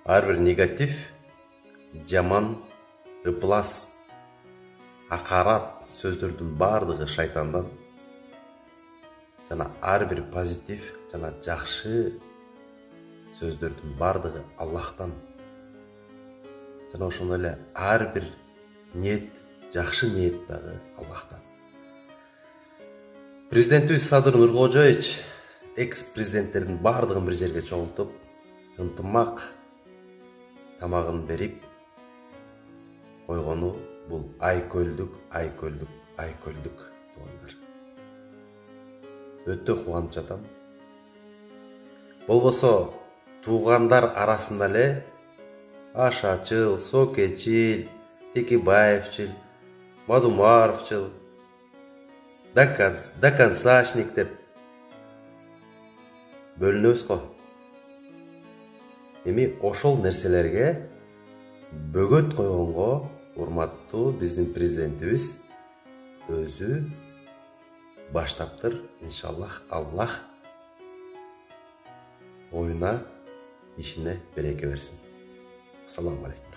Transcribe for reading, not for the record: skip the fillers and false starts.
ар бир негатив, жаман, ыплас, акарат сөздөрдүн бардыгы шайтандан, жана ар бир позитив жана жакшы сөздөрдүн бардыгы Аллахтан. Жана ошондой эле ар бир ниет, жакшы ниет дагы Аллахтан. Президентибиз Садыр Нуркожоевич экс-президенттердин бардыгын бир жерге чогултуп, ынтымак тамагын берип койгону бул айкөлдүк туугандар. Өтө кубанып жатам. Болбосо туугандар арасында эле Ашачыл, Сокечил, Текебаевчил, Мадумаровчил, Доконцашник деп бөлүнөбүз го. Эми ошол нерселерге бөгөт койгонго урматтуу биздин президентибиз өзү баштаптыр. Иншаллах, Аллах оюна ишине береке берсин. Ассаламу алейкум.